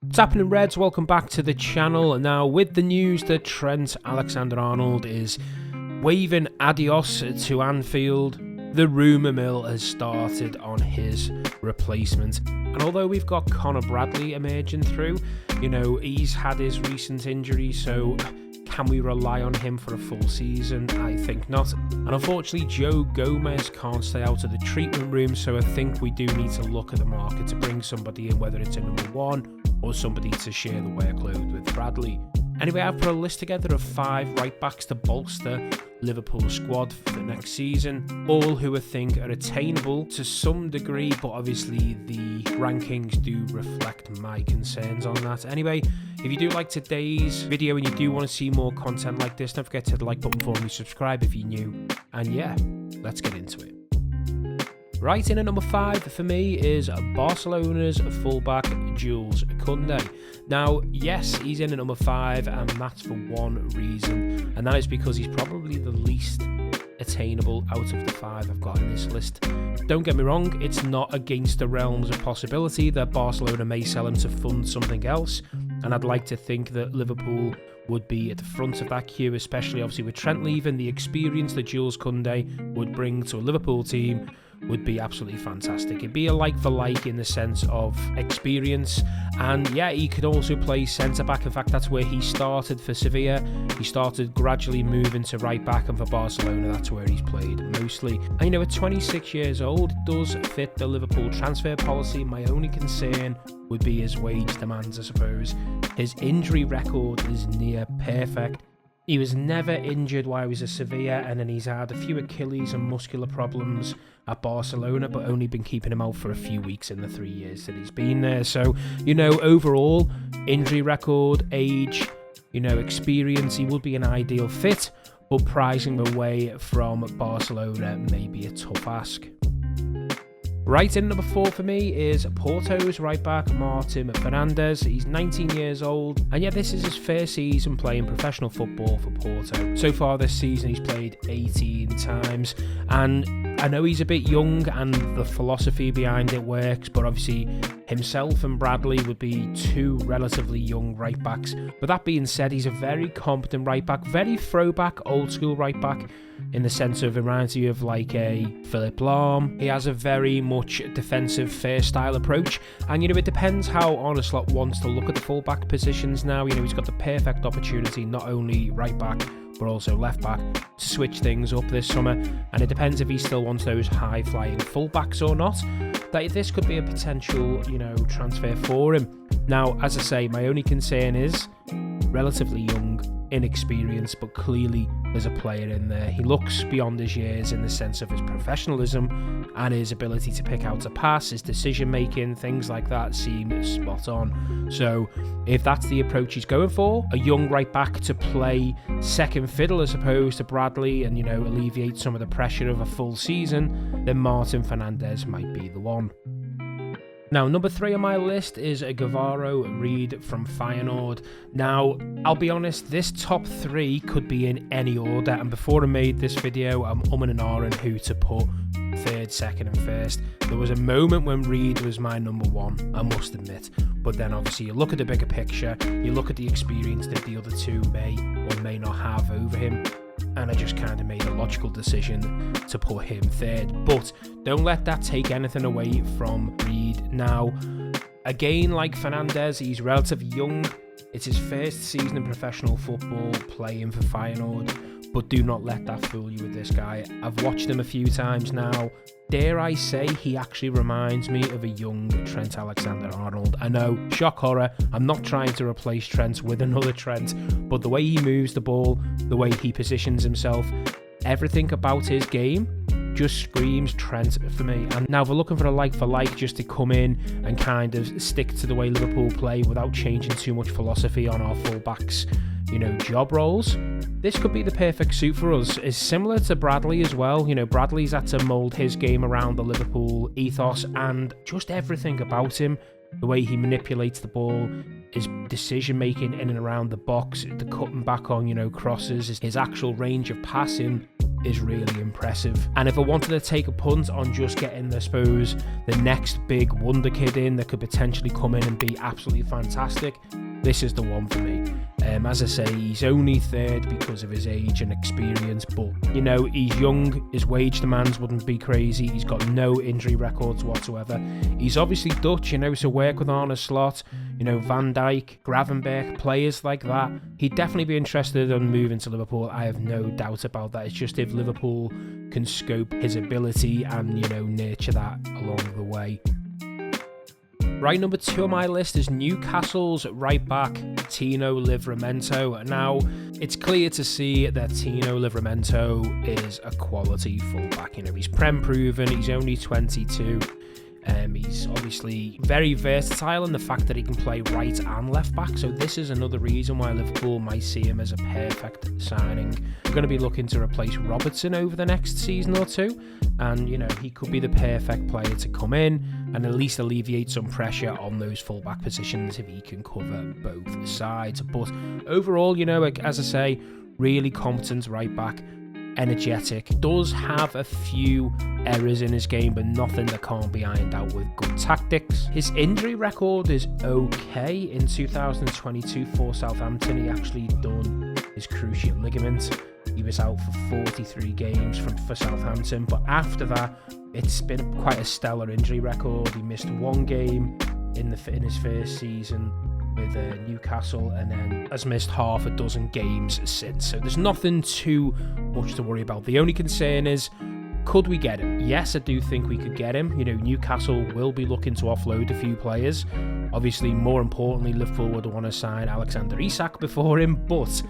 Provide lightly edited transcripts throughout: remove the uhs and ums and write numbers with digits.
What's happening, Reds? Welcome back to the channel. Now, with the news that Trent Alexander-Arnold is waving adios to Anfield, the rumour mill has started on his replacement. And although we've got Connor Bradley emerging through, he's had his recent injury, so can we rely on him for a full season? I think not. And unfortunately, Joe Gomez can't stay out of the treatment room, so I think we do need to look at the market to bring somebody in, whether it's a number one or somebody to share the workload with Bradley. Anyway, I've put a list together of 5 right-backs to bolster Liverpool's squad for the next season, all who I think are attainable to some degree, but obviously the rankings do reflect my concerns on that. Anyway, if you do like today's video and you do want to see more content like this, don't forget to hit the like button for me, subscribe if you're new, and yeah, let's get into it. Right in at number 5 for me is Barcelona's fullback Jules Koundé. Now, yes, he's in at number 5, and that's for one reason, and that is because he's probably the least attainable out of the 5 I've got in this list. Don't get me wrong, it's not against the realms of possibility that Barcelona may sell him to fund something else, and I'd like to think that Liverpool would be at the front of that queue, especially obviously with Trent leaving. The experience that Jules Koundé would bring to a Liverpool team would be absolutely fantastic. It'd be a like for like in the sense of experience, and yeah, he could also play centre back. In fact, that's where he started for Sevilla. He started gradually moving to right back, and for Barcelona that's where he's played mostly. And at 26 years old, it does fit the Liverpool transfer policy. My only concern would be his wage demands, I suppose. His injury record is near perfect. He was never injured while he was at Sevilla, and then he's had a few Achilles and muscular problems at Barcelona, but only been keeping him out for a few weeks in the 3 years that he's been there. So, overall, injury record, age, experience, he would be an ideal fit, but pricing him away from Barcelona may be a tough ask. Right in number 4 for me is Porto's right back Martin Fernandes. He's 19 years old, and yeah, this is his first season playing professional football for Porto. So far this season he's played 18 times, and I know he's a bit young and the philosophy behind it works, but obviously himself and Bradley would be 2 relatively young right backs. But that being said, he's a very competent right back, very throwback, old school right back, in the sense of it reminds you of like a Philipp Lahm. He has a very much defensive first style approach, and it depends how Arne Slot wants to look at the full-back positions now. He's got the perfect opportunity, not only right back but also left back, to switch things up this summer, and it depends if he still wants those high-flying full-backs or not. That this could be a potential, transfer for him. Now, as I say, my only concern is relatively young, inexperienced, but clearly there's a player in there. He looks beyond his years in the sense of his professionalism and his ability to pick out a pass, his decision making, things like that seem spot on. So if that's the approach he's going for, a young right back to play second fiddle as opposed to Bradley and alleviate some of the pressure of a full season, then Martin Fernandes might be the one. Now, number 3 on my list is Guevara Reed from Feyenoord. Now, I'll be honest, this top 3 could be in any order, and before I made this video, I'm umming and ahhing who to put 3rd, 2nd and 1st. There was a moment when Reed was my number 1, I must admit, but then obviously you look at the bigger picture, you look at the experience that the other 2 may or may not have over him, and I just kind of made a logical decision to put him 3rd. But don't let that take anything away from Reed. Now, again, like Fernandes, he's relatively young. It's his first season in professional football playing for Feyenoord, but do not let that fool you with this guy. I've watched him a few times now. Dare I say, he actually reminds me of a young Trent Alexander-Arnold. I know, shock horror, I'm not trying to replace Trent with another Trent, but the way he moves the ball, the way he positions himself, everything about his game just screams Trent for me. And now if we're looking for a like for like, just to come in and kind of stick to the way Liverpool play without changing too much philosophy on our full-backs, job roles, this could be the perfect suit for us. It's similar to Bradley as well. Bradley's had to mould his game around the Liverpool ethos, and just everything about him, the way he manipulates the ball, his decision making in and around the box, the cutting back on, crosses, his actual range of passing is really impressive. And if I wanted to take a punt on just getting, I suppose, the next big wonder kid in that could potentially come in and be absolutely fantastic, this is the one for me. As I say, he's only third because of his age and experience, but, you know, he's young, his wage demands wouldn't be crazy, he's got no injury records whatsoever. He's obviously Dutch, you know, so work with Arne slot, you know, Van Dijk, Gravenberch, players like that. He'd definitely be interested in moving to Liverpool, I have no doubt about that. It's just if Liverpool can scope his ability and, you know, nurture that along the way. Right, number 2 on my list is Newcastle's right back, Tino Livramento. Now, it's clear to see that Tino Livramento is a quality fullback. You know, he's Prem proven, he's only 22. He's obviously very versatile in the fact that he can play right and left back, so this is another reason why Liverpool might see him as a perfect signing. We're going to be looking to replace Robertson over the next season or two, and, you know, he could be the perfect player to come in and at least alleviate some pressure on those fullback positions if he can cover both sides. But overall, you know, as I say, really competent right back, energetic, does have a few errors in his game, but nothing that can't be ironed out with good tactics. His injury record is okay. In 2022 for Southampton, he actually done his cruciate ligament. He was out for 43 games for Southampton, but after that, it's been quite a stellar injury record. He missed 1 game in his first season with Newcastle, and then has missed half a dozen games since. So there's nothing too much to worry about. The only concern is, could we get him? Yes, I do think we could get him. You know, Newcastle will be looking to offload a few players. Obviously, more importantly, Liverpool would want to sign Alexander Isak before him, but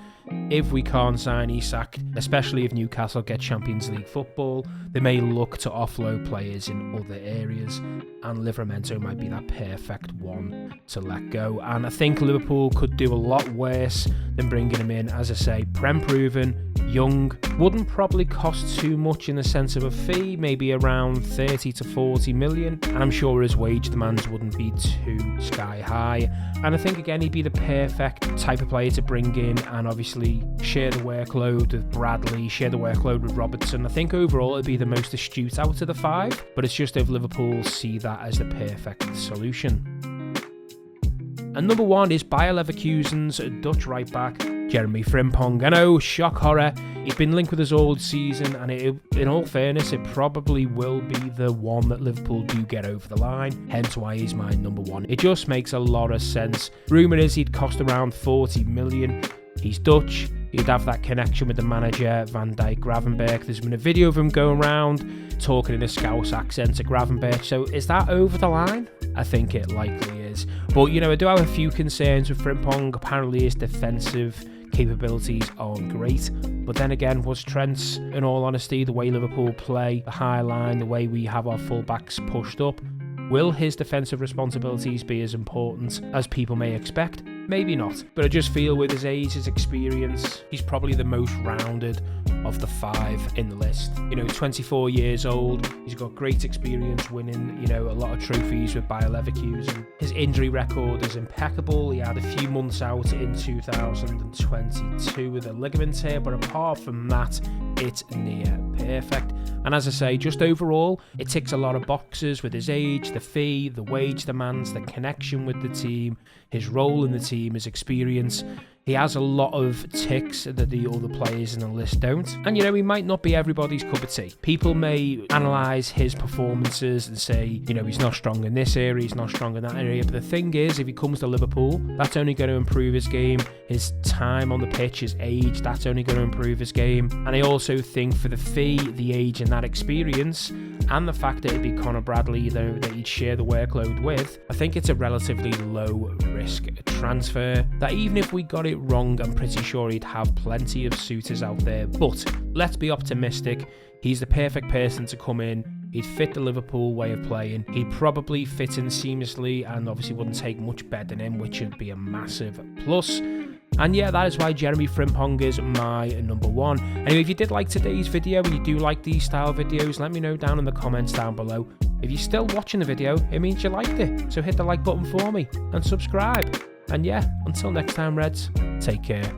if we can't sign Isak, especially if Newcastle get Champions League football, they may look to offload players in other areas, and Livramento might be that perfect one to let go. And I think Liverpool could do a lot worse than bringing him in. As I say, Prem proven, young, wouldn't probably cost too much in the sense of a fee, maybe around 30 to 40 million, and I'm sure his wage demands wouldn't be too sky high. And I think, again, he'd be the perfect type of player to bring in and obviously share the workload with Bradley, share the workload with Robertson. I think overall it'd be the most astute out of the 5, but it's just if Liverpool see that as the perfect solution. And number 1 is Bayer Leverkusen's Dutch right back, Jeremy Frimpong. I know, shock horror, he's been linked with us all season, and in all fairness, it probably will be the one that Liverpool do get over the line, hence why he's my number 1. It just makes a lot of sense. Rumour is he'd cost around 40 million. He's Dutch, he'd have that connection with the manager, Van Dijk, Gravenberch. There's been a video of him going around talking in a Scouse accent to Gravenberch, so is that over the line? I think it likely is. But, you know, I do have a few concerns with Frimpong. Apparently his defensive capabilities aren't great, but then again, was Trent's, in all honesty, the way Liverpool play, the high line, the way we have our fullbacks pushed up, will his defensive responsibilities be as important as people may expect? Maybe not, but I just feel with his age, his experience, he's probably the most rounded of the 5 in the list. You know, 24 years old, he's got great experience winning, you know, a lot of trophies with Bayer Leverkusen. His injury record is impeccable. He had a few months out in 2022 with a ligament tear, but apart from that, it's near perfect. And as I say, just overall, it ticks a lot of boxes with his age, the fee, the wage demands, the connection with the team, his role in the team, his experience. He has a lot of ticks that the other players in the list don't. And, you know, he might not be everybody's cup of tea. People may analyse his performances and say, you know, he's not strong in this area, he's not strong in that area. But the thing is, if he comes to Liverpool, that's only going to improve his game. His time on the pitch, his age, that's only going to improve his game. And I also think for the fee, the age and that experience, and the fact that it'd be Conor Bradley that he'd share the workload with, I think it's a relatively low risk transfer that even if we got it wrong, I'm pretty sure he'd have plenty of suitors out there. But let's be optimistic. He's the perfect person to come in. He'd fit the Liverpool way of playing. He'd probably fit in seamlessly and obviously wouldn't take much better than him, which would be a massive plus. And yeah, that is why Jeremy Frimpong is my number 1. Anyway, if you did like today's video and you do like these style videos, let me know down in the comments down below. If you're still watching the video, it means you liked it. So hit the like button for me and subscribe. And yeah, until next time, Reds, take care.